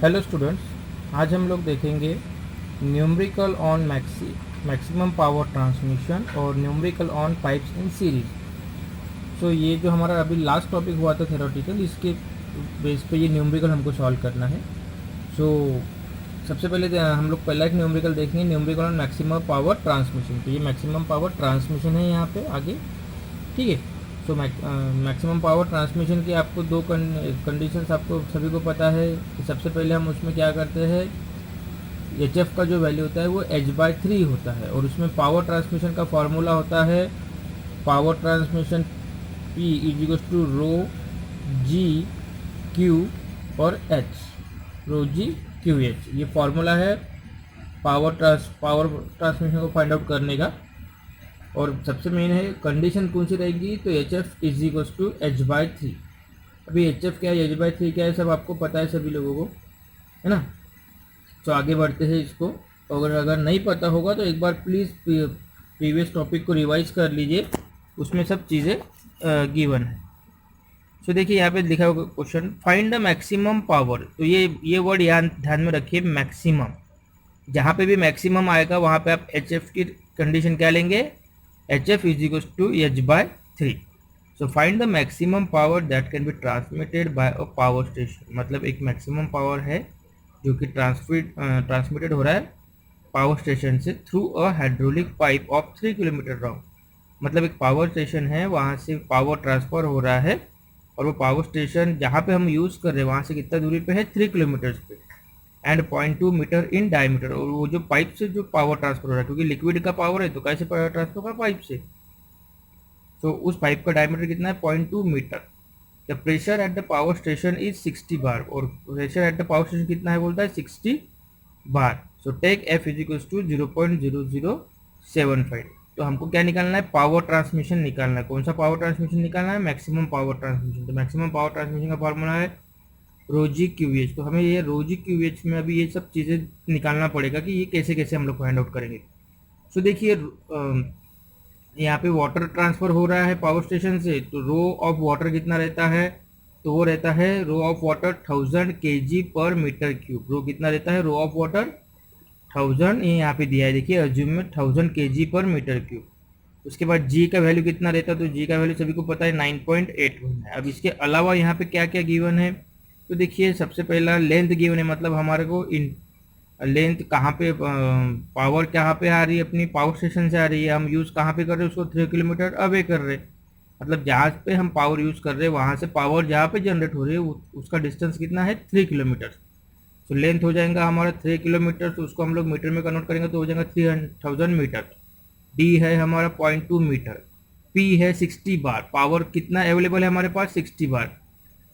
Hello students, आज हम लोग देखेंगे numerical on maximum power transmission और numerical on pipes in series. So ये जो हमारा अभी लास्ट टॉपिक हुआ था थ्योरेटिकल, इसके बेस पे ये न्यूमेरिकल हमको सॉल्व करना है। सो सबसे पहले हम लोग पहला एक न्यूमेरिकल देखेंगे, numerical on maximum power transmission. तो ये मैक्सिमम पावर ट्रांसमिशन है यहाँ पे आगे, ठीक है। सो मैक्सिमम पावर ट्रांसमिशन की आपको दो कंडीशंस आपको सभी को पता है कि सबसे पहले हम उसमें क्या करते हैं, एच एफ का जो वैल्यू होता है वो h/3 होता है, और उसमें पावर ट्रांसमिशन का फॉर्मूला होता है पावर ट्रांसमिशन P = रो जी क्यू और एच, रो जी क्यू एच। ये फॉर्मूला है पावर ट्रांसमिशन को फाइंड आउट करने का। और सबसे मेन है कंडीशन कौन सी रहेगी, तो एच एफ = h/3। अभी एच एफ क्या है, h/3 क्या है, सब आपको पता है सभी लोगों को, है ना। तो आगे बढ़ते हैं इसको। अगर नहीं पता होगा तो एक बार प्लीज़ प्रीवियस टॉपिक को रिवाइज कर लीजिए, उसमें सब चीज़ें गिवन है। सो देखिए यहाँ पे लिखा होगा question, find the maximum power. तो ये वर्ड यहाँ ध्यान में रखिए, मैक्सिमम। जहाँ पे भी मैक्सिमम आएगा वहाँ पे आप एच एफ की कंडीशन क्या लेंगे, HF = h/3। So find the maximum power that can be transmitted by a power station. मतलब एक मैक्सिमम पावर है जो कि ट्रांसमिटेड हो रहा है पावर स्टेशन से through a hydraulic pipe of 3 kilometre long. मतलब एक पावर स्टेशन है, वहाँ से पावर ट्रांसफ़र हो रहा है, और वो पावर स्टेशन जहाँ पे हम यूज़ कर रहे हैं वहाँ से कितना दूरी पे है, 3 किलोमीटर्स पे, एंड 0.2 मीटर इन डायमीटर। और वो जो पाइप से जो पावर ट्रांसफर हो रहा है, क्योंकि लिक्विड का पावर है तो कैसे पावर ट्रांसफर होगा, पाइप से। तो उस पाइप का डायमीटर कितना है, 0.2 metre. The pressure at the power station is 60 bar, और pressure at the power station कितना है, बोलता है 60 बार। So take F = 0.0075। तो हमको क्या निकालना है, पावर ट्रांसमिशन निकालना है। कौन सा पावर ट्रांसमिशन निकालना है, मैक्सिमम पावर ट्रांसमिशन। तो मैक्सिमम पावर ट्रांसमिशन का फॉर्मूला है रो जी क्यू एच। तो हमें ये रो जी क्यू एच में अभी ये सब चीज़ें निकालना पड़ेगा कि ये कैसे कैसे हम लोग फाइंड आउट करेंगे। सो देखिए यहाँ पे वाटर ट्रांसफ़र हो रहा है पावर स्टेशन से, तो रो ऑफ वाटर कितना रहता है, तो वो रहता है रो ऑफ वाटर 1000 kg/m³। रो कितना रहता है, रो ऑफ वाटर 1000, ये यहाँ पे दिया है देखिए, अज्यूम में 1000 kg/m³। उसके बाद जी का वैल्यू कितना रहता है, तो जी का वैल्यू सभी को पता है 9.81 है। अब इसके अलावा यहाँ पे क्या क्या गिवन है, तो देखिए सबसे पहला लेंथ गिवन है, मतलब हमारे को इन लेंथ कहाँ पे पावर कहाँ पे आ रही है, अपनी पावर स्टेशन से आ रही है, हम यूज़ कहाँ पे कर रहे हैं उसको, 3 किलोमीटर अवे कर रहे हैं। मतलब जहाँ पे हम पावर यूज़ कर रहे हैं वहाँ से पावर जहाँ पे जनरेट हो रही है उसका डिस्टेंस कितना है, 3 किलोमीटर। तो लेंथ हो जाएगा हमारा 3 किलोमीटर, तो उसको हम लोग मीटर में कन्वर्ट करेंगे तो हो जाएगा 3000 मीटर। डी है हमारा 0.2 मीटर। पी है 60 बार। पावर कितना अवेलेबल है हमारे पास, 60 बार।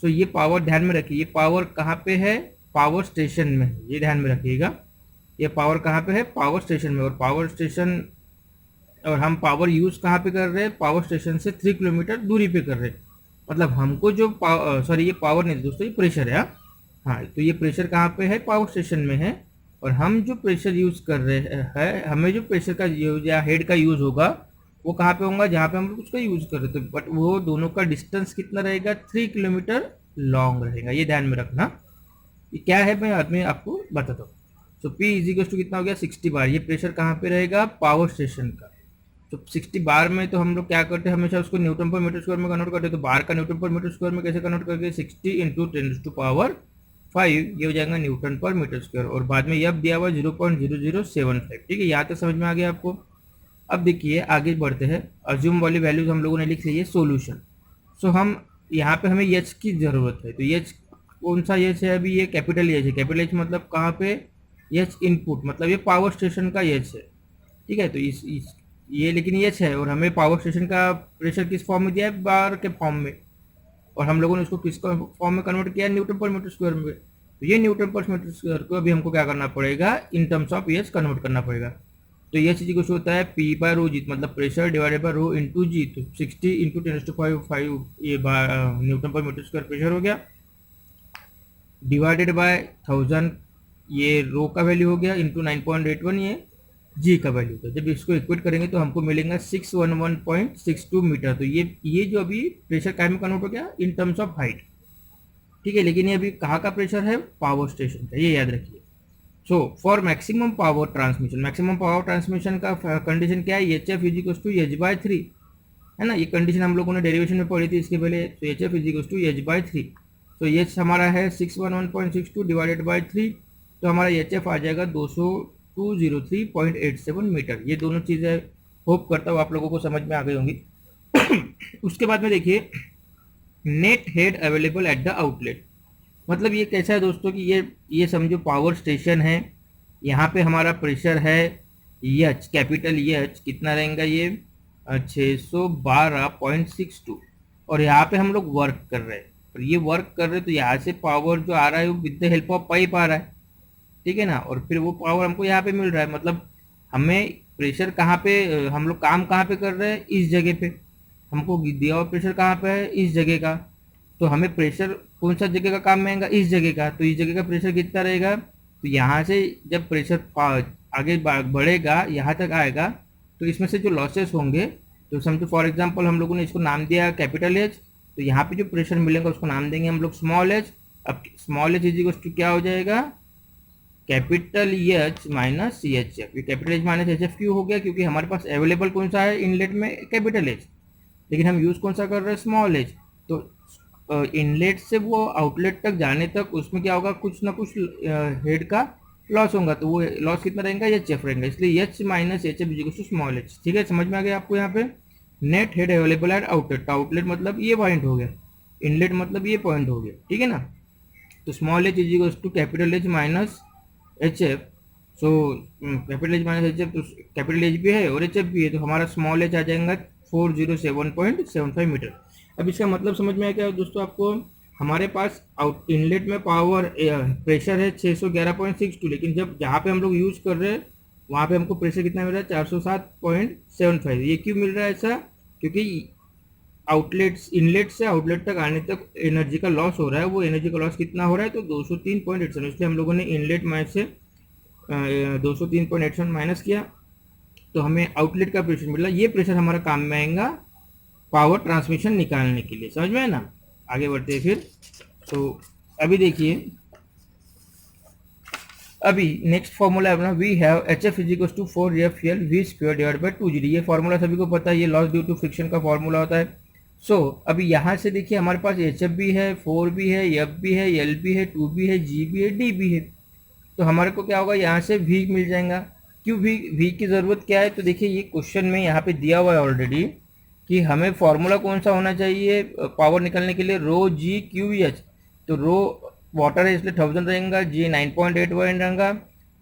सो ये पावर ध्यान में रखिए, ये पावर कहाँ पे है, पावर स्टेशन में है, ये ध्यान में रखिएगा। ये पावर कहाँ पे है, पावर स्टेशन में। और पावर स्टेशन, और हम पावर यूज़ कहाँ पे कर रहे हैं, पावर स्टेशन से 3 किलोमीटर दूरी पे कर रहे हैं। मतलब हमको जो सॉरी ये पावर नहीं दोस्तों, ये प्रेशर है। हाँ, तो ये प्रेशर कहाँ पे है, पावर स्टेशन में है। और हम जो प्रेशर यूज़ कर रहे हैं, हमें जो प्रेशर का यूज या हेड का यूज़ होगा वो कहाँ पे होगा, जहाँ पे हम लोग उसका यूज़ कर रहे थे। बट वो दोनों का डिस्टेंस कितना रहेगा, 3 किलोमीटर लॉन्ग रहेगा, ये ध्यान में रखना। ये क्या है मैं बाद में आपको बताता हूँ। तो P = कितना हो गया, 60 बार। ये प्रेशर कहाँ पे रहेगा, पावर स्टेशन का। तो 60 बार में तो हम लोग क्या करते हैं, हमेशा उसको न्यूटन पर मीटर स्क्वायर में कन्वर्ट करते हैं। तो बार का न्यूटन पर मीटर स्क्वायर में कैसे कन्वर्ट करके, 60 × 10⁵ ये हो जाएगा न्यूटन पर मीटर स्क्वायर। और बाद में यह दिया हुआ 0.0075। ठीक है, यहाँ तक समझ में आ गया आपको। अब देखिए आगे बढ़ते हैं, अज्यूम वाली वैल्यूज हम लोगों ने लिख ली है, सोल्यूशन। सो हम यहाँ पे हमें एच की ज़रूरत है। तो एच कौन सा एच है, अभी ये कैपिटल एच है। कैपिटल एच मतलब कहाँ पे, एच इनपुट, मतलब ये पावर स्टेशन का एच है। ठीक है, तो ये लेकिन एच है, और हमें पावर स्टेशन का प्रेशर किस फॉर्म में दिया है, बार के फॉर्म में। और हम लोगों ने उसको किस फॉर्म में कन्वर्ट किया, न्यूटन पर मीटर स्क्वायर में। तो ये न्यूटन पर मीटर स्क्वायर को अभी हमको क्या करना पड़ेगा, in terms of H convert करना पड़ेगा। तो ये चीज़ कुछ होता है P/ρ जी, मतलब pressure divided by rho into g. तो 60 × 10⁵ ये न्यूटन पर मीटर स्क्वायर प्रेशर हो गया, डिवाइडेड बाय 1000, ये रो का वैल्यू हो गया, इंटू 9.81 ये जी का वैल्यू था। जब इसको इक्वेट करेंगे तो हमको मिलेगा 611.62 मीटर। तो ये जो अभी प्रेशर काय में कन्वर्ट हो गया, इन टर्म्स ऑफ हाइट। ठीक है, लेकिन ये अभी कहाँ का प्रेशर है, पावर स्टेशन का, ये याद रखिए। So for maximum power transmission का कंडीशन क्या है, H F is equal to H by 3, है ना, ये कंडीशन हम लोगों ने डेरिवेशन में पढ़ी थी इसके पहले। तो H F is equal to H by 3, तो एच हमारा है 611.62 डिवाइडेड बाय 3, तो हमारा एच एफ आ जाएगा 203.87 मीटर। ये दोनों चीज़ें होप करता हूँ आप लोगों को समझ में आ गई होंगी। उसके बाद में देखिए net head available at the outlet, मतलब ये कैसा है दोस्तों कि ये समझो पावर स्टेशन है, यहाँ पे हमारा प्रेशर है एच, कैपिटल एच कितना रहेगा ये 612.62, और यहाँ पे हम लोग वर्क कर रहे हैं, और ये वर्क कर रहे हैं तो यहाँ से पावर जो आ रहा है वो with the help of pipe आ रहा है, ठीक है ना, और फिर वो पावर हमको यहाँ पे मिल रहा है। मतलब हमें प्रेशर कहाँ पे, हम लोग काम कहाँ पे कर रहे हैं, इस जगह पे, हमको दिया हुआ प्रेशर कहाँ पे है, इस जगह का, तो हमें प्रेशर कौन सा जगह का काम में आएगा, इस जगह का, तो इस जगह का प्रेशर कितना रहेगा, तो यहाँ से जब प्रेशर आगे बढ़ेगा यहाँ तक आएगा, तो इसमें से जो लॉसेस होंगे, तो समझो फॉर एग्जांपल हम लोगों ने इसको नाम दिया कैपिटल एच, तो यहाँ पे जो प्रेशर मिलेगा उसको नाम देंगे हम लोग स्मॉल एच। अब small H is equal to क्या हो जाएगा, capital H minus H f. ये capital H minus H f क्यों हो गया, क्योंकि हमारे पास अवेलेबल कौन सा है इनलेट में, कैपिटल एच, लेकिन हम यूज़ कौन सा कर रहे हैं, स्मॉल एच। तो इनलेट से वो आउटलेट तक जाने तक उसमें क्या होगा, कुछ ना कुछ हेड का लॉस होगा, तो वो लॉस कितना रहेगा, एच एफ रहेगा, इसलिए H minus H F equal to small H. ठीक है, समझ में आ गया आपको। यहाँ पे net head available at outlet, तो आउटलेट मतलब ये पॉइंट हो गया, इनलेट मतलब ये पॉइंट हो गया, ठीक है ना। तो small H is equal to capital H minus H F, so capital H minus H F, तो कैपिटल एच भी है और एच एफ भी है, तो हमारा स्मॉल एच आ जाएगा 407.75 मीटर। अब इसका मतलब समझ में आया क्या दोस्तों आपको, हमारे पास आउट इनलेट में पावर प्रेशर है 611.62, लेकिन जब जहाँ पे हम लोग यूज़ कर रहे हैं वहाँ पे हमको प्रेशर कितना मिल रहा है, 407.75। ये क्यों मिल रहा है ऐसा, क्योंकि आउटलेट्स इनलेट से आउटलेट तक आने तक एनर्जी का लॉस हो रहा है, वो एनर्जी का लॉस कितना हो रहा है, तो 203.87, इसलिए हम लोगों ने इनलेट माइनस से 203.87 माइनस किया, तो हमें आउटलेट का प्रेशर मिला। ये प्रेशर हमारा काम में आएगा पावर ट्रांसमिशन निकालने के लिए, समझ में है ना। आगे बढ़ते हैं फिर। तो अभी देखिए, अभी नेक्स्ट फॉर्मूला है अपना, we have H F is equal to 4FL V square divide by 2GD। ये फॉर्मूला सभी को पता है, ये लॉस ड्यू टू फ्रिक्शन का फॉर्मूला होता है। सो अभी यहाँ से देखिए हमारे पास एच एफ भी है, 4 भी है, एफ भी है, एल भी है, 2 भी है, जी भी है, डी भी है, तो हमारे को क्या होगा, यहाँ से वी मिल जाएगा। क्यों वी की ज़रूरत क्या है, तो देखिए ये क्वेश्चन में यहाँ पे दिया हुआ है ऑलरेडी कि हमें फॉर्मूला कौन सा होना चाहिए पावर निकालने के लिए, रो जी क्यू एच। तो रो वाटर है इसलिए 1000 रहेगा, जी 9.81 रहेगा,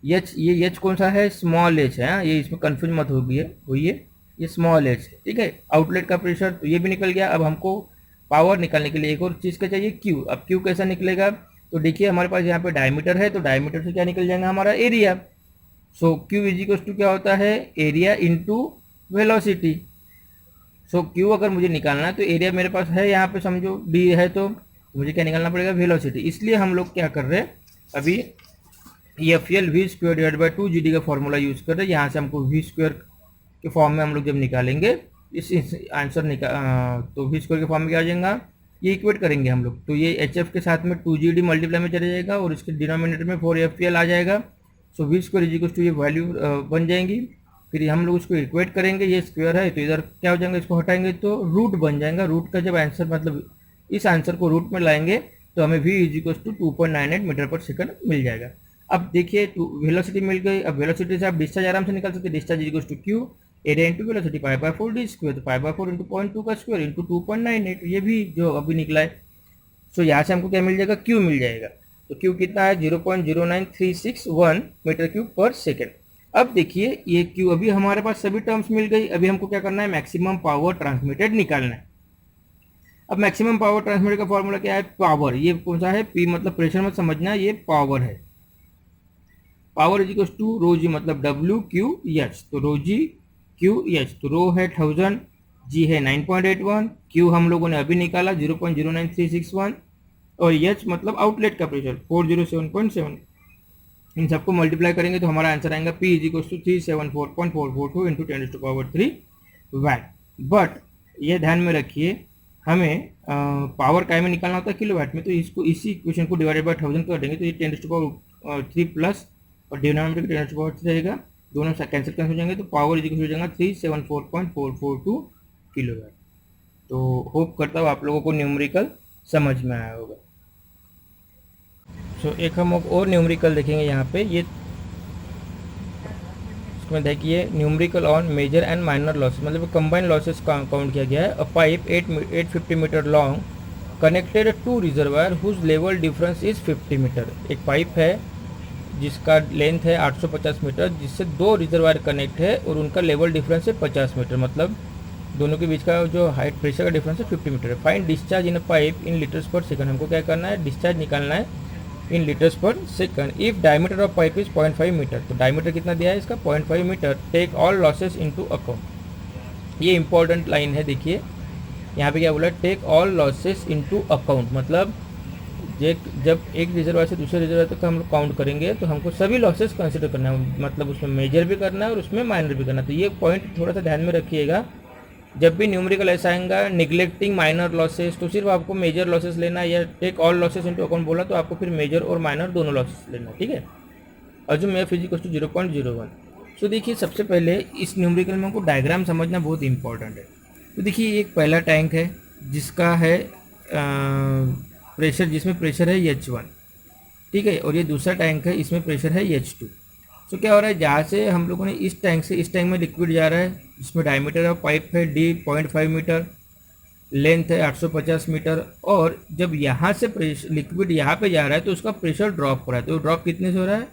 एच ये एच कौन सा है, स्मॉल एच है, ये इसमें कन्फ्यूज मत होइए, ये स्मॉल एच है, ठीक है। आउटलेट का प्रेशर तो ये भी निकल गया। अब हमको पावर निकालने के लिए एक और चीज़ का चाहिए, क्यू। अब क्यू कैसा निकलेगा, तो देखिए हमारे पास यहाँ पे डायमीटर है, तो डायमीटर से क्या निकल जाएगा हमारा area. So Q is equal to क्या होता है, area into velocity. So Q अगर मुझे निकालना है तो एरिया मेरे पास है यहाँ पे समझो डी है, तो मुझे क्या निकालना पड़ेगा, वेलोसिटी। इसलिए हम लोग क्या कर रहे हैं अभी, F L V square divide by 2GD का फॉर्मूला यूज़ कर रहे हैं। यहाँ से हमको वी स्क्वायर के फॉर्म में हम लोग जब निकालेंगे इस आंसर तो वी स्क्वायर के फॉर्म में क्या आ जाएगा, ये इक्वेट करेंगे हम लोग, तो ये एच एफ के साथ में 2GD मल्टीप्लाई में चले जाएगा और इसके डिनोमिनेटर में 4FL आ जाएगा। So V square is equal to ये वैल्यू बन जाएंगी। फिर हम लोग उसको इक्वेट करेंगे, ये स्क्वायर है तो इधर क्या हो जाएगा, इसको हटाएंगे तो रूट बन जाएगा। रूट का जब आंसर मतलब इस आंसर को रूट में लाएंगे तो हमें v is equal to 2.98 metre per second मिल जाएगा। अब देखिए वेलोसिटी मिल गई। अब वेलोसिटी से आप डिस्चार्ज आराम से निकाल सकते हैं, discharge is equal to Q area into velocity π/4 d square, तो π/4 इंटू 0.2 का स्क्वायर इंटू 2.98, ये भी जो अभी निकला है। सो यहाँ से हमको क्या मिल जाएगा, क्यू मिल जाएगा। तो क्यू कितना है, 0.09361 मीटर क्यूब पर सेकेंड। अब देखिए ये क्यू, अभी हमारे पास सभी टर्म्स मिल गई। अभी हमको क्या करना है, मैक्सिमम पावर ट्रांसमिटेड निकालना है। अब मैक्सिमम पावर ट्रांसमिटेड का फॉर्मूला क्या है, पावर, ये कौन सा है, पी मतलब प्रेशर मत समझना, ये पावर है। पावर इज इक्वल टू रो जी मतलब डब्ल्यू क्यू एच, तो रो जी क्यू एच, तो रो है 1000, जी है 9.81, क्यू हम लोगों ने अभी निकाला 0.09361 और एच मतलब आउटलेट का प्रेशर 407.7। इन सबको मल्टीप्लाई करेंगे तो हमारा आंसर आएगा P is equal to 374.442 into 10⁻³ watt. But ये ध्यान में रखिए, हमें पावर काय में निकालना होता है किलोवाट में, तो इसको इसी इक्वेशन को डिवाइडेड बाय 1000 कर देंगे तो ये 10⁻³ प्लस और डिनोमिनेटर 10⁻³ रहेगा, दोनों कैंसिल हो जाएंगे तो पावर इक्वल हो जाएगा 374.442 किलोवाट। तो होप करता हूँ आप लोगों को न्यूमेरिकल समझ में आया होगा। सो एक हम और न्यूमेरिकल देखेंगे यहाँ पे, ये इसमें देखिए numerical on major and minor losses, मतलब कंबाइंड लॉसेस का काउंट किया गया है। A pipe 850 metre long connected to reservoir whose level difference is 50 metre. एक पाइप है जिसका लेंथ है 850 मीटर, जिससे दो रिजर्वायर कनेक्ट है और उनका लेवल डिफरेंस है 50 मीटर, मतलब दोनों के बीच का जो हाइट प्रेशर का डिफरेंस है 50 मीटर है। Find discharge in a pipe in litres per second, हमको क्या करना है, डिस्चार्ज निकालना है in litres per second. If diameter of pipe is 0.5 metre, तो डायमीटर कितना दिया है इसका 0.5 metre, take all losses into account. ये इंपॉर्टेंट लाइन है, देखिए यहाँ पे क्या बोला, take all losses into account, मतलब जब एक रिजर्वायर से दूसरे रिजर्वायर तक हम लोग काउंट करेंगे तो हमको सभी लॉसेस कंसिडर करना है, मतलब उसमें मेजर भी करना है और उसमें माइनर भी करना है। तो ये पॉइंट थोड़ा सा ध्यान में रखिएगा, जब भी न्यूमेरिकल ऐसा आएगा निगलेक्टिंग माइनर लॉसेस, तो सिर्फ आपको मेजर लॉसेस लेना है, या take all losses into account बोला तो आपको फिर मेजर और माइनर दोनों लॉसेस लेना है, ठीक है। Assume F is equal to 0.01। So देखिए सबसे पहले इस न्यूमेरिकल में हमको डायग्राम समझना बहुत इंपॉर्टेंट है। तो देखिए एक पहला टैंक है जिसका है प्रेशर, जिसमें प्रेशर है H1, ठीक है, और ये दूसरा टैंक है, इसमें प्रेशर है H2। तो क्या हो रहा है, जहाँ से हम लोगों ने इस टैंक से इस टैंक में लिक्विड जा रहा है, जिसमें डायमीटर ऑफ पाइप है D 0.5 मीटर, लेंथ है 850 मीटर, और जब यहाँ से लिक्विड यहाँ पे जा रहा है तो उसका प्रेशर ड्रॉप हो रहा है। तो ड्रॉप कितने से हो रहा है,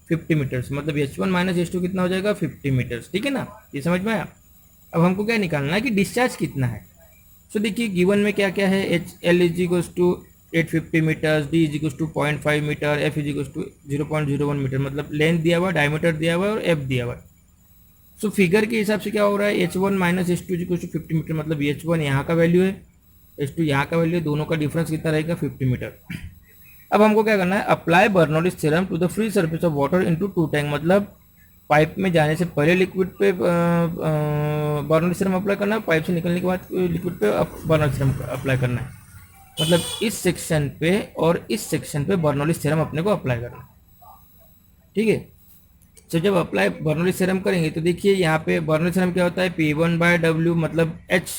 50 मीटर्स, मतलब H1 माइनस H2 कितना हो जाएगा, 50 मीटर्स, ठीक है ना, ये समझ में आया। अब हमको क्या निकालना है कि डिस्चार्ज कितना है। सो देखिए गिवन में क्या क्या है, L is equal to 850 metres, D is equal to 0.5 metre, F is equal to 0.01 metre, मतलब लेंथ दिया हुआ, डायमीटर दिया हुआ और F दिया हुआ। सो फिगर के हिसाब से क्या हो रहा है, H1 minus H2 is equal to 50 metre, मतलब H1 यहाँ का वैल्यू है, H2 यहाँ का वैल्यू है, दोनों का डिफरेंस कितना रहेगा, 50 मीटर। अब हमको क्या करना है, apply Bernoulli's theorem to the free surface of water into two tank, मतलब पाइप में जाने से पहले लिक्विड पे बर्नौलीज थ्योरम अप्लाई करना है, पाइप से निकलने के बाद लिक्विड पे बर्नौलीज थ्योरम अप्लाई करना है, मतलब इस सेक्शन पे और इस सेक्शन पे बर्नौलीज थ्योरम अपने को अप्लाई करना है, ठीक है। तो जब अप्लाई बर्नौलीज थ्योरम करेंगे तो देखिए यहाँ पे बर्नौलीज थ्योरम क्या होता है, P1/W मतलब H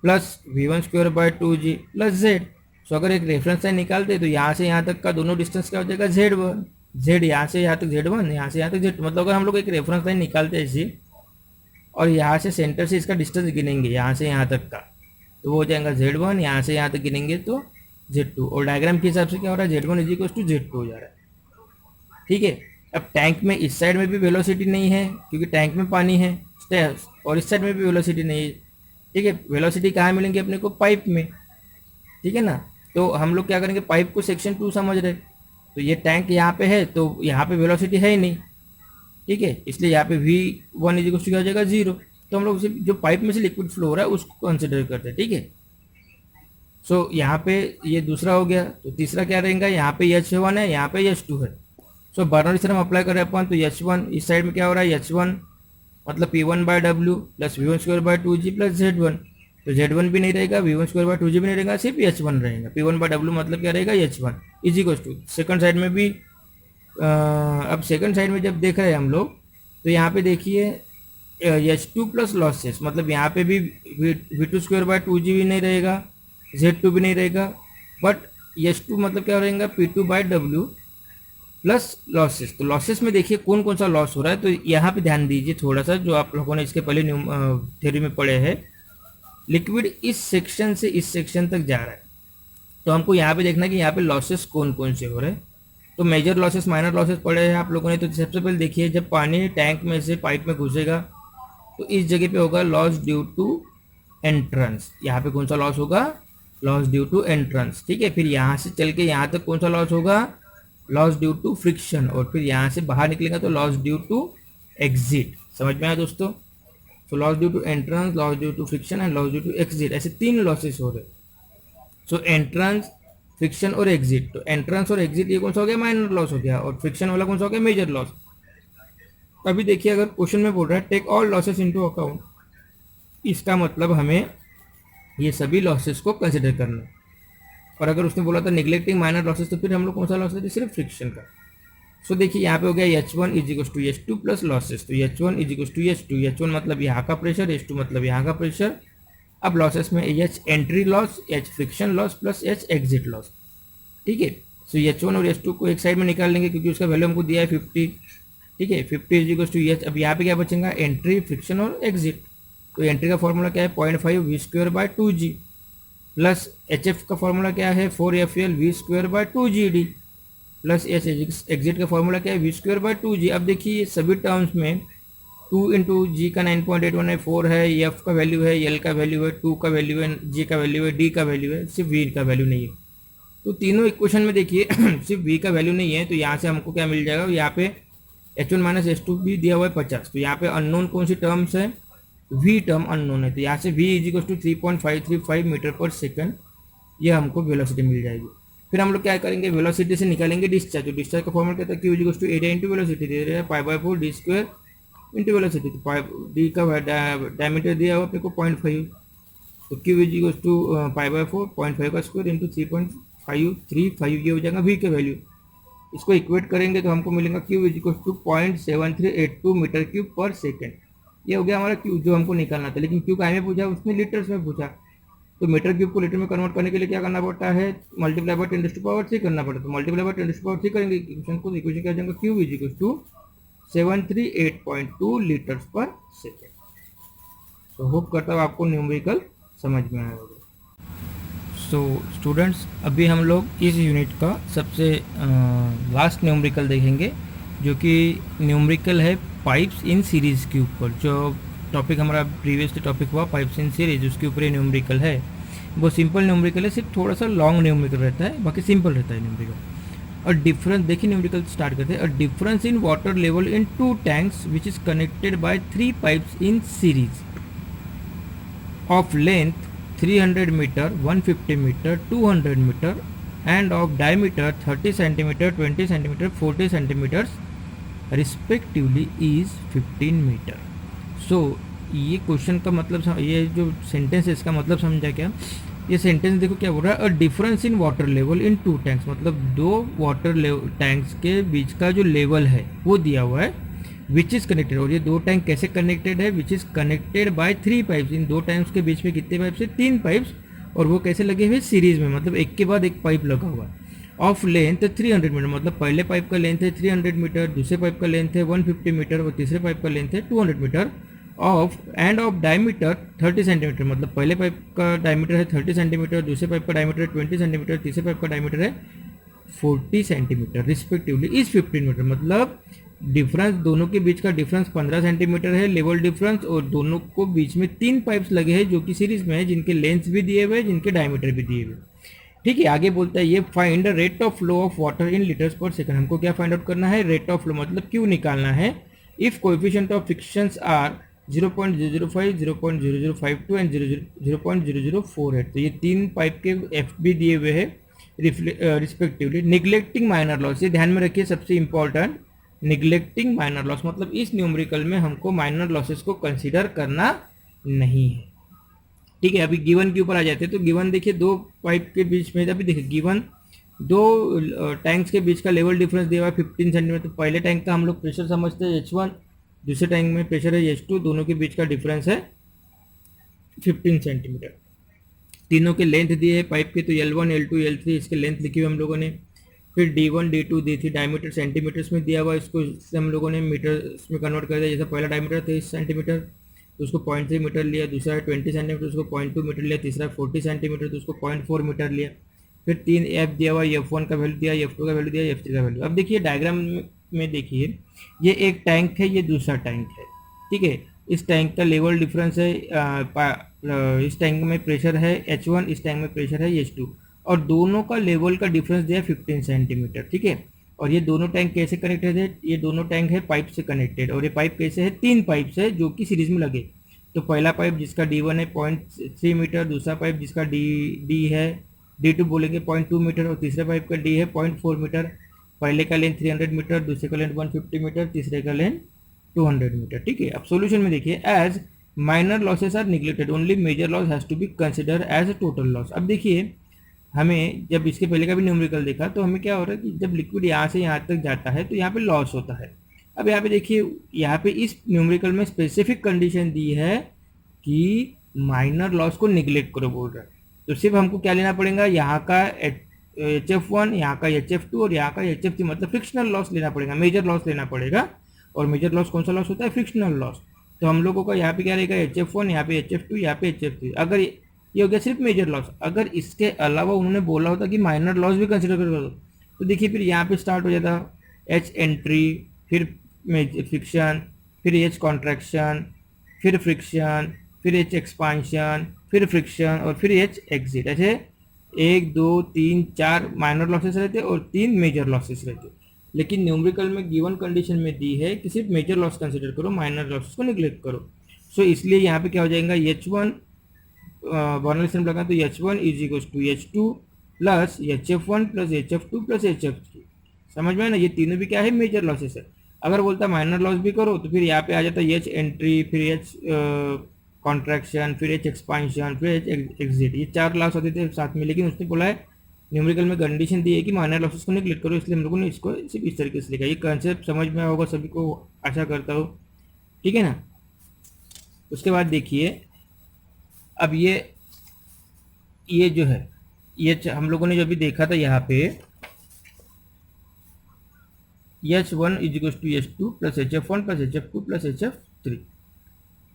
plus V1²/2G plus Z। सो अगर एक रेफरेंस लाइन निकालते तो यहाँ से यहाँ तक का दोनों डिस्टेंस क्या हो जाएगा, Z1, Z यहाँ से यहाँ तक Z1, यहाँ से यहाँ तक Z2, मतलब अगर हम लोग एक रेफरेंस लाइन निकालते हैं ऐसी और यहाँ से सेंटर से इसका डिस्टेंस गिनेंगे यहाँ से यहाँ तक का, तो वो हो जाएगा Z1, यहाँ से यहाँ तक गिनेंगे तो Z2, और डायग्राम के हिसाब से क्या हो रहा है, Z1 is equal to Z2 हो जा रहा है, ठीक है। अब टैंक में इस साइड में भी वेलोसिटी नहीं है क्योंकि टैंक में पानी है, और इस साइड में भी वेलोसिटी नहीं है, ठीक है। वेलोसिटी कहाँ मिलेंगे अपने को, पाइप में, ठीक है ना। तो हम लोग क्या करेंगे, पाइप को सेक्शन 2 समझ रहे, तो ये टैंक यहाँ पे है तो यहाँ पे वेलोसिटी है ही नहीं, ठीक है, इसलिए यहाँ पे V1 इज इक्वल टू क्या हो जाएगा, 0। तो हम लोग उसे जो पाइप में से लिक्विड फ्लो हो रहा है उसको कंसिडर करते हैं, ठीक है। सो यहाँ पे ये दूसरा हो गया, तो तीसरा क्या रहेगा, यहाँ पे H1 है, यहाँ पे H2 है। सो बर्नौलीज थ्योरम अप्लाई करें अपन, तो H1 इस साइड में क्या हो रहा है, H1 मतलब P1/W plus V1²/2G plus Z1, तो Z1 भी नहीं रहेगा, V1²/2G भी नहीं रहेगा, सिर्फ H1 रहेगा। P1/W मतलब क्या रहेगा, H1 is equal to, second side में भी अब सेकंड साइड में जब देख रहे हैं हम लोग तो यहाँ पे देखिए H2 प्लस लॉसेस, मतलब यहाँ पे भी V2²/2G भी नहीं रहेगा, Z2 भी नहीं रहेगा, बट H2 मतलब क्या रहेगा, P2/W प्लस लॉसेस। तो लॉसेस में देखिए कौन कौन सा लॉस हो रहा है, तो यहाँ पे ध्यान दीजिए थोड़ा सा, जो आप लोगों ने इसके पहले थ्योरी में पढ़े हैं, लिक्विड इस सेक्शन से इस सेक्शन तक जा रहा है, तो हमको यहाँ पे देखना है कि यहाँ पे लॉसेस कौन कौन से हो रहे हैं। तो मेजर लॉसेस माइनर लॉसेस पढ़े हैं आप लोगों ने, तो सबसे पहले देखिए जब पानी टैंक में से पाइप में घुसेगा तो इस जगह पे होगा लॉस ड्यू टू एंट्रेंस, यहाँ पे कौन सा लॉस होगा, लॉस ड्यू टू एंट्रेंस, ठीक है। फिर यहाँ से चल के यहाँ तक कौन सा लॉस होगा, लॉस ड्यू टू फ्रिक्शन, और फिर यहाँ से बाहर निकलेगा तो लॉस ड्यू टू एग्जिट। समझ में आया दोस्तों, तो loss due to entrance, loss due to friction and loss due to exit, ऐसे 3 लॉसेस हो रहे। सो एंट्रेंस, फ्रिक्शन और एग्जिट, तो एंट्रेंस और एग्जिट ये कौन सा हो गया, माइनर लॉस हो गया, और फ्रिक्शन वाला कौन सा हो गया, मेजर लॉस। अभी देखिए अगर क्वेश्चन में बोल रहा है take all losses into account, इसका मतलब हमें ये सभी लॉसेस को कंसिडर करना। और अगर उसने बोला था निगलेक्टिंग माइनर लॉसेस, तो फिर हम लोग कौन सा लॉस लेते, सिर्फ फ्रिक्शन का। सो देखिए यहाँ पे हो गया H1 is equal to H2 plus losses, तो H1 is equal to H2, H1 मतलब यहाँ का प्रेशर, H2 मतलब यहाँ का प्रेशर। अब लॉसेस में H entry loss, H friction loss plus H exit loss, ठीक है। सो H1 और H2 को एक साइड में निकाल लेंगे क्योंकि उसका वैल्यू हमको दिया है 50, ठीक है। 50 इज इक्वल टू H, अब यहाँ पे क्या बचेगा, एंट्री फ्रिक्शन और एग्जिट। तो एंट्री का फॉर्मूला क्या है, 0.5 V square by 2g, plus HF का फॉर्मूला क्या है, 4FL V square by 2GD, plus H exit का फॉर्मूला क्या है, वी स्क्वायर बाय 2g। अब देखिए ये सभी टर्म्स में 2 इंटू जी का 9.81 है, 4 है, एफ का वैल्यू है, एल का वैल्यू है, 2 का वैल्यू है, जी का वैल्यू है, डी का वैल्यू है, सिर्फ वी का वैल्यू नहीं है। तो तीनों इक्वेशन में देखिए सिर्फ वी का वैल्यू नहीं है, तो यहाँ से हमको क्या मिल जाएगा, यहाँ पे H1 माइनस H2 भी दिया हुआ है 50, तो यहाँ पे अननोन कौन सी टर्म्स है, वी टर्म अननोन है, तो यहाँ से V is equal to 3.535 metre per second, ये हमको वेलोसिटी मिल जाएगी। फिर हम लोग क्या करेंगे, वेलोसिटी से निकालेंगे डिस्चार्ज, तो डिस्चार्ज का फॉर्मूला क्या था, Q is equal to area into velocity, दे रहे हैं π/4 डी स्क्वायर इंटू वेलोसिटी, तो डी का डायमीटर दिया हुआ अपने को 0.5, तो क्यू इज इक्वल टू π/4 0.5 का स्क्वायर इंटू 3.535, ये हो जाएगा वी का वैल्यू। इसको इक्वेट करेंगे तो हमको मिलेगा Q is equal to 0.7382 metre cube per second, ये हो गया हमारा क्यू जो हमको निकालना था। लेकिन क्यू काय में पूछा, उसने लीटर्स में पूछा, तो मीटर क्यूब को लीटर में कन्वर्ट करने के लिए क्या करना पड़ता है, मल्टीप्लाई बाय 10⁻³ करना पड़ता है, तो मल्टीप्लाई बाय 10⁻³ करेंगे इक्वेशन को, इक्वेशन क्या जाएगा, Q is equal to 738.2 litres per second. तो होप करता हूँ आपको न्यूमेरिकल समझ में आया होगा। सो स्टूडेंट्स, अभी हम लोग इस यूनिट का सबसे लास्ट न्यूमेरिकल देखेंगे, जो कि न्यूमेरिकल है पाइप्स इन सीरीज़ के ऊपर। जो टॉपिक हमारा प्रीवियसली टॉपिक हुआ पाइप्स इन सीरीज, उसके ऊपर ये न्यूमेरिकल है। वो सिंपल न्यूमेरिकल है, सिर्फ थोड़ा सा लॉन्ग न्यूमेरिकल रहता है, बाकी सिंपल रहता है न्यूमेरिकल। और डिफरेंस देखिए, न्यूमेरिकल स्टार्ट करते हैं। A difference in water level in 2 tanks which is connected by 3 pipes in series of length 300 meter, 150 meter, 200 meter and of diameter 30 centimeter, 20 centimeter, 40 centimeters respectively is 15 meter. So ये question का मतलब, ये जो sentence है इसका मतलब समझा क्या, ये सेंटेंस देखो क्या बोल रहा है, a difference in water level in 2 tanks, मतलब 2 वाटर टैंक्स के बीच का जो लेवल है वो दिया हुआ है, विच इज कनेक्टेड। और ये 2 टैंक कैसे कनेक्टेड है, which is connected by 3 pipes, in 2 tanks के बीच में कितने पाइप्स है, 3 पाइप्स, और वो कैसे लगे हुए, सीरीज में, मतलब एक के बाद एक पाइप लगा हुआ है। ऑफ लेंथ 300 मीटर, मतलब पहले पाइप का लेंथ है 300 मीटर, दूसरे पाइप का लेंथ है 150 मीटर और तीसरे पाइप का लेंथ है 200 metre. Of and of diameter 30 centimetre, मतलब पहले पाइप का डायमीटर है 30 सेंटीमीटर, दूसरे पाइप का डायमीटर है 20 सेंटीमीटर, तीसरे पाइप का डायमीटर है 40 सेंटीमीटर रिस्पेक्टिवली इज 15 मीटर, मतलब डिफरेंस, दोनों के बीच का डिफरेंस 15 सेंटीमीटर है लेवल डिफरेंस, और दोनों को बीच में 3 पाइप्स लगे हैं जो कि सीरीज में है, जिनके लेंथ भी दिए हुए हैं, जिनके डायमीटर भी दिए हुए। ठीक है, आगे बोलता है ये find rate of flow of water in litres per second. हमको क्या फाइंड आउट करना है, रेट ऑफ फ्लो, मतलब क्यों निकालना है। If coefficient of frictions are 0.005, 0.0052 and 0.0048, तो ये 3 पाइप के एफ भी दिए हुए हैं रिस्पेक्टिवली। निगलेक्टिंग माइनर लॉस, ये ध्यान में रखिए, सबसे इंपॉर्टेंट, निगलेक्टिंग माइनर लॉस, मतलब इस न्यूमेरिकल में हमको माइनर लॉसेस को कंसीडर करना नहीं है। ठीक है, अभी गिवन के ऊपर आ जाते हैं। तो गिवन देखिए, 2 पाइप के बीच में, अभी देखिए गिवन 2 टैंक्स के बीच का लेवल डिफरेंस दिया हुआ है 15 सेंटीमीटर। तो पहले टैंक का हम लोग प्रेशर समझते हैं H1, दूसरे टैंक में प्रेशर है H2, दोनों के बीच का डिफरेंस है 15 सेंटीमीटर। तीनों के लेंथ दिए है पाइप के, तो L1, L2, L3 इसके लेंथ लिखी हुई हम लोगों ने। फिर D1, D2, D3 diameter centimetres में दिया हुआ, इसको हम लोगों ने मीटर्स में कन्वर्ट कर दिया। जैसे पहला डायमीटर 23 सेंटीमीटर, तो उसको 0.3 मीटर लिया, दूसरा है 20 सेंटीमीटर, उसको 0.2 मीटर लिया, तीसरा 40 सेंटीमीटर, तो उसको 0.4 मीटर लिया। फिर 3 एफ दिया हुआ, F1 का वैल्यू दिया, F2 का वैल्यू दिया, F3 का वैल्यू। अब देखिए डायग्राम में देखिए, ये एक टैंक है, ये दूसरा टैंक है। ठीक है, इस टैंक का लेवल डिफरेंस है, इस टैंक में प्रेशर है H1, इस टैंक में प्रेशर है H2, और दोनों का लेवल का डिफरेंस दिया 15 सेंटीमीटर। ठीक है, और ये दोनों टैंक कैसे कनेक्टेड है, ये दोनों टैंक है पाइप से कनेक्टेड, और ये पाइप कैसे है, 3 पाइप से जो कि सीरीज में लगे। तो पहला पाइप जिसका D1 है 0.3 मीटर, दूसरा पाइप जिसका D है, D2 बोलेंगे 0.2 मीटर, और तीसरे पाइप का D है 0.4 मीटर। पहले का लेंथ 300 मीटर, दूसरे का लेंथ 150 मीटर, तीसरे का लेंथ 200 मीटर। ठीक है, अब सॉल्यूशन में देखिए, as minor losses are neglected, only major loss has to be consider as a total loss. अब देखिए हमें जब इसके पहले का भी न्यूमेरिकल देखा तो हमें क्या हो रहा है कि जब लिक्विड यहाँ से यहाँ तक जाता है तो यहाँ पे लॉस होता है। अब यहाँ पे देखिए यहाँ पे इस न्यूमेरिकल में स्पेसिफिक कंडीशन दी है कि माइनर लॉस को निगलेक्ट करो बोल रहा है। तो सिर्फ हमको क्या लेना पड़ेगा, यहाँ का HF1, यहाँ का HF2 और यहाँ का HF3, मतलब फ्रिक्शनल लॉस लेना पड़ेगा, मेजर लॉस लेना पड़ेगा। और मेजर लॉस कौन सा लॉस होता है, फ्रिक्शनल लॉस। तो हम लोगों का यहाँ पे क्या रहेगा, HF1, यहाँ पे HF2, यहाँ पे HF3। अगर ये हो गया सिर्फ मेजर लॉस। अगर इसके अलावा उन्होंने बोला होता कि माइनर लॉस भी कंसिडर करो तो देखिए फिर यहाँ पे स्टार्ट हो जाता H एंट्री, फिर फ्रिक्शन, फिर H कॉन्ट्रैक्शन, फिर फ्रिक्शन, फिर H एक्सपांशन, फिर फ्रिक्शन और फिर H एग्जिट। ऐसे 1 2 3 4 माइनर लॉसेस रहते और 3 मेजर लॉसेस रहते। लेकिन न्यूमेरिकल में गिवन कंडीशन में दी है कि सिर्फ मेजर लॉस कंसिडर करो, माइनर लॉसेस को निगलेक्ट करो। सो इसलिए यहाँ पे क्या हो जाएगा, H1 बर्नौली लगा तो H1 is equal to H2 plus HF1 plus HF2 plus HF3। समझ में ना, ये तीनों भी क्या है, मेजर लॉसेस है। अगर बोलता माइनर लॉस भी करो तो फिर यहाँ पे आ जाता H एंट्री, फिर H कॉन्ट्रैक्शन, फिर H एक्सपांशन, फिर H एग्जिट। ये 4 लॉस होते थे साथ में, लेकिन उसने बोला है न्यूमेरिकल में कंडीशन दी है कि माइनर लॉसेस को निगलेक्ट करो, इसलिए हम लोगों ने इसको सिर्फ इस तरीके से लिखा। ये कंसेप्ट समझ में होगा सभी को, आशा करता हूँ, ठीक है ना। उसके बाद देखिए अब ये जो है ये हम लोगों ने जो भी देखा था यहाँ पे H1 is equal to H2 plus HF1 plus HF2 plus HF3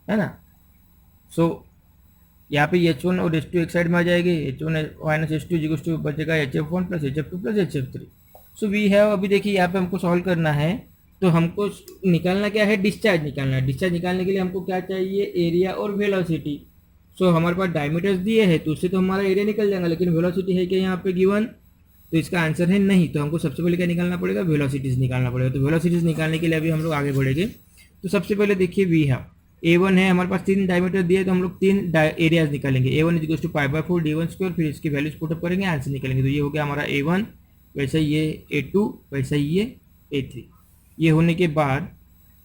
है ना। सो यहाँ पे H1 और H2 एक साइड में आ जाएंगे, H1 minus H2 is equal to बचेगा HF1 plus HF2 plus HF3। So we have, अभी देखिए यहाँ पे हमको सॉल्व करना है तो हमको निकालना क्या है, डिस्चार्ज निकालना है। डिस्चार्ज निकालने के लिए हमको क्या चाहिए, एरिया और वेलोसिटी। सो हमारे पास डायमीटर्स दिए हैं तो उससे तो हमारा एरिया निकल जाएगा, लेकिन वेलोसिटी है क्या यहाँ पे गिवन, तो इसका आंसर है नहीं। तो हमको सबसे पहले क्या निकालना पड़ेगा, वेलोसिटीज निकालना पड़ेगा। तो वेलोसिटीज निकालने के लिए अभी हम लोग आगे बढ़ेंगे। तो सबसे पहले देखिए वी हैव A1 है, हमारे पास 3 डायमीटर दिए तो हम लोग 3 एरियाज निकालेंगे। A1 is equal to π/4 D1 square, फिर इसकी वैल्यूज पुटअप करेंगे, आंसर निकालेंगे। तो ये हो गया हमारा A1, वैसा ये A2, वैसा ये A3। ये होने के बाद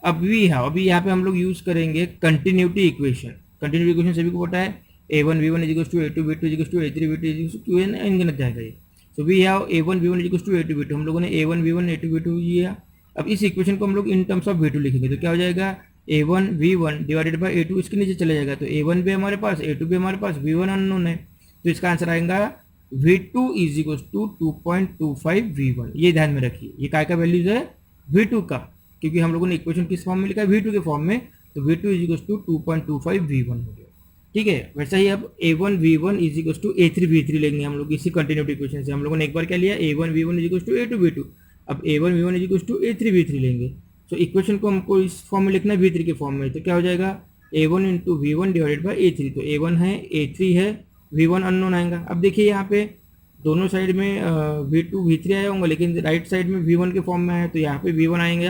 अब वी हैव, अभी यहाँ पे हम लोग यूज करेंगे कंटिन्यूटी इक्वेशन। कंटिन्यूटी इक्वेशन सभी को पता है, A1 V1 is equal to A2 V2 is equal to A3 V2 is equal to Qn, अनगिनत जाएगा ये। So we have A1 V1 is equal to A2 V2, हम लोगों ने A1 V1 A2 V2 लिया। अब इस इक्वेशन को हम लोग इन टर्म्स ऑफ V2 लिखेंगे तो क्या हो जाएगा, A1 V1 divided by A2, इसके नीचे चले जाएगा तो A1 भी हमारे पास, A2 भी हमारे पास, V1 अननोन है, तो इसका आंसर आएगा V2 is equal to 2.25 V1। ये ध्यान में रखिए, ये काय का वैल्यूज है, V2 का, क्योंकि हम लोगों ने इक्वेशन किस फॉर्म में लिखा है, V2 के फॉर्म में। तो V2 is equal to 2.25 V1 हो गया, ठीक है। वैसा ही अब A1 V1 is equal to A3 V3 लेंगे हम लोग इसी कंटिन्यूटी इक्वेशन से। हम लोगों ने एक बार क्या लिया, A1 V1 is equal to A2 V2, अब A1 V1 is equal to A3 V3 लेंगे। तो इक्वेशन को हमको इस फॉर्म में लिखना है, V3 के फॉर्म में। तो क्या हो जाएगा, A1 into V1 divided by A3। तो A1 है, A3 है, V1 अननोन आएगा। अब देखिए यहाँ पे दोनों साइड में V2 V3 आया होगा, लेकिन राइट साइड में V1 के फॉर्म में आया, तो यहाँ पे V1 आएंगे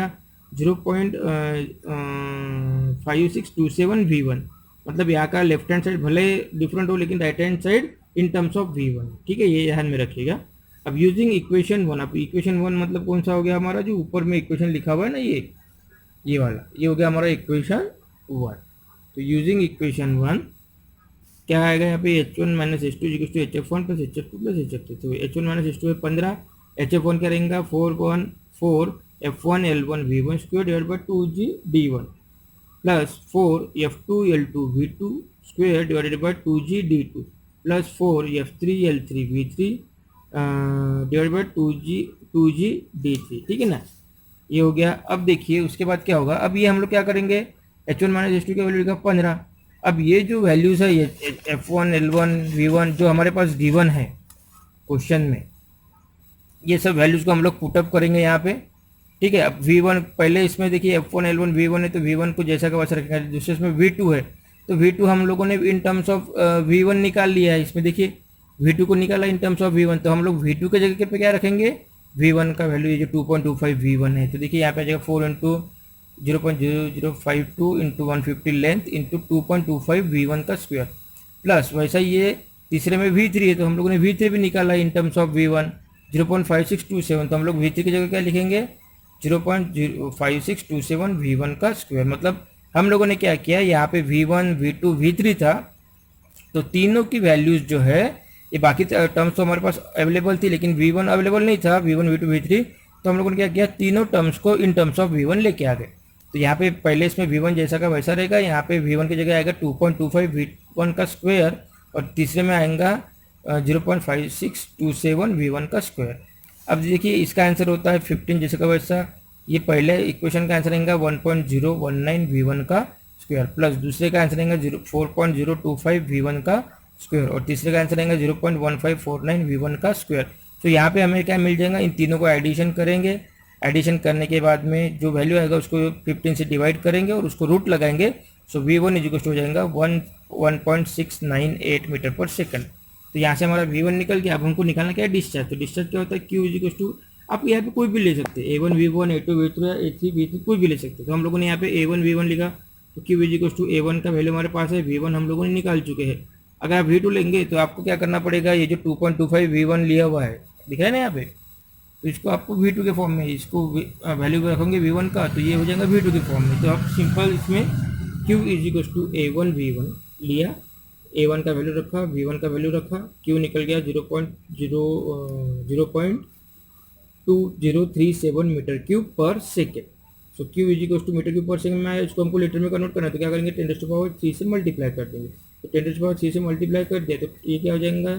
0.5627 V1। मतलब यहाँ का लेफ्ट हैंड साइड भले डिफरेंट हो लेकिन right hand side in terms of V1, ठीक है, ये ध्यान में रखिएगा। अब यूजिंग इक्वेशन 1, अब इक्वेशन 1 मतलब कौन सा हो गया हमारा, जो ऊपर में इक्वेशन लिखा हुआ है ना, ये वाला, ये हो गया हमारा इक्वेशन 1। तो यूजिंग इक्वेशन 1 क्या आएगा यहाँ पे, H1 minus H2 equal to HF1 plus HF2 plus HF3। तो H1 माइनस H2 है 15, HF1 क्या रहेगा 4 F1 L1 V1 square divide by 2G D1 plus 4 F2 L2 V2 square divided by 2G D2 plus 4 F3 L3 V3 divide by 2G D3, ठीक है ना, ये हो गया। अब देखिए उसके बाद क्या होगा, अब ये हम लोग क्या करेंगे, H1 माइनस H2 की वैल्यू लिखा 15। अब ये जो वैल्यूज है ये F1 L1 V1 जो हमारे पास गिवन है क्वेश्चन में, ये सब वैल्यूज को हम लोग पुटअप करेंगे यहाँ पे, ठीक है। अब V1 पहले इसमें देखिए F1 L1 V1 है तो V1 को जैसा का वैसा रखेंगे। दूसरे इसमें V2 है तो V2 हम लोगों ने इन टर्म्स ऑफ V1 निकाल लिया है। इसमें देखिए V2 को निकाला इन टर्म्स ऑफ V1, तो हम लोग V2 के जगह पे क्या रखेंगे, V1 का वैल्यू ये जो 2.25 V1 है। तो देखिए यहाँ पे आ जाएगा 4 into 0.0052 into 150 length into 2.25 V1 का स्क्वायर प्लस वैसा ये तीसरे में V3 है तो हम लोगों ने V3 भी निकाला इन टर्म्स ऑफ V1 0.5627। तो हम लोग V3 की जगह क्या लिखेंगे, 0.5627 V1 का स्क्वायर। मतलब हम लोगों ने क्या किया, यहाँ पे V1 V2 V3 था, तो तीनों की वैल्यूज जो है, ये बाकी टर्म्स तो हमारे पास अवेलेबल थी लेकिन V1 अवेलेबल नहीं था, V1 V2 V3, तो हम लोगों ने क्या किया, तीनों टर्म्स को इन टर्म्स ऑफ V1 लेके आ गए। तो यहाँ पे पहले इसमें V1 जैसा का वैसा रहेगा, यहाँ पे V1 की जगह आएगा 2.25 V1 का स्क्वायर, और तीसरे में आएगा 0.5627 V1 का स्क्वायर। अब देखिए इसका आंसर होता है 15 जैसे का वैसा, ये पहले इक्वेशन का आंसर आएगा 1.019 V1 का स्क्वायर, प्लस दूसरे का आंसर आएगा 4.025 V1 का स्क्वायर, और तीसरे का आंसर आएगा 0.1549 V1 का स्क्वायर। तो यहाँ पे हमें क्या मिल जाएगा, इन तीनों को एडिशन करेंगे, एडिशन करने के बाद में जो वैल्यू आएगा उसको 15 से डिवाइड करेंगे और उसको रूट लगाएंगे। सो V1 इज हो जाएगा 1.698 मीटर पर सेकंड। तो यहाँ से हमारा V1 निकल गया। अब हमको निकालना क्या है, डिस्चार्ज। तो डिस्चार्ज क्या होता है, Q इज टू, आप यहाँ पे कोई भी ले सकते हैं, A1 V1 A2 V2 या A3 V3 कोई भी ले सकते हैं। तो हम लोगों ने यहाँ पे A1 V1 लिखा, तो Q इज टू A1 का वैल्यू हमारे पास है, V1 हम लोगों ने निकाल चुके हैं। अगर आप V2 लेंगे तो आपको क्या करना पड़ेगा, ये जो 2.25 V1 लिया हुआ है दिख रहा है ना यहाँ पे, तो इसको आपको V2 के फॉर्म में, इसको वैल्यू रखेंगे V1 का, तो ये हो जाएगा V2 के फॉर्म में। तो आप सिंपल इसमें Q is to A1 V1 लिया, A1 का वैल्यू रखा, V1 का वैल्यू रखा, Q निकल गया 0.2037 metre cube per second. So Q is to metre cube per second में आया, इसको हमको लीटर में कन्वर्ट करना है, तो क्या करेंगे 10⁻³ से मल्टीप्लाई कर देंगे। तो 10⁻³ से मल्टीप्लाई कर दिया तो ये क्या हो जाएगा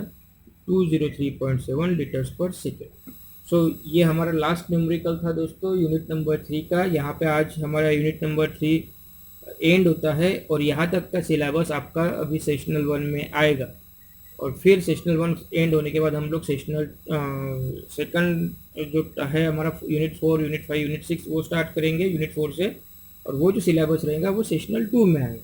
203.7 लीटर्स पर सेकेंड। सो ये हमारा लास्ट न्यूमेरिकल था दोस्तों यूनिट नंबर 3 का। यहाँ पे आज हमारा यूनिट नंबर 3 एंड होता है, और यहाँ तक का सिलेबस आपका अभी सेशनल 1 में आएगा, और फिर सेशनल 1 एंड होने के बाद हम लोग सेशनल सेकंड जो है हमारा यूनिट 4 यूनिट 5 यूनिट 6 वो स्टार्ट करेंगे यूनिट 4 से, और वो जो सिलेबस रहेगा वो सेशनल 2 में आएगा।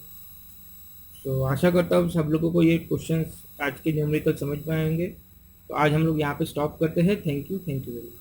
तो आशा करता हूँ सब लोगों को ये क्वेश्चन आज के न्यूमेरिकल समझ में आएंगे। तो आज हम लोग यहाँ पे स्टॉप करते हैं। Thank you very much.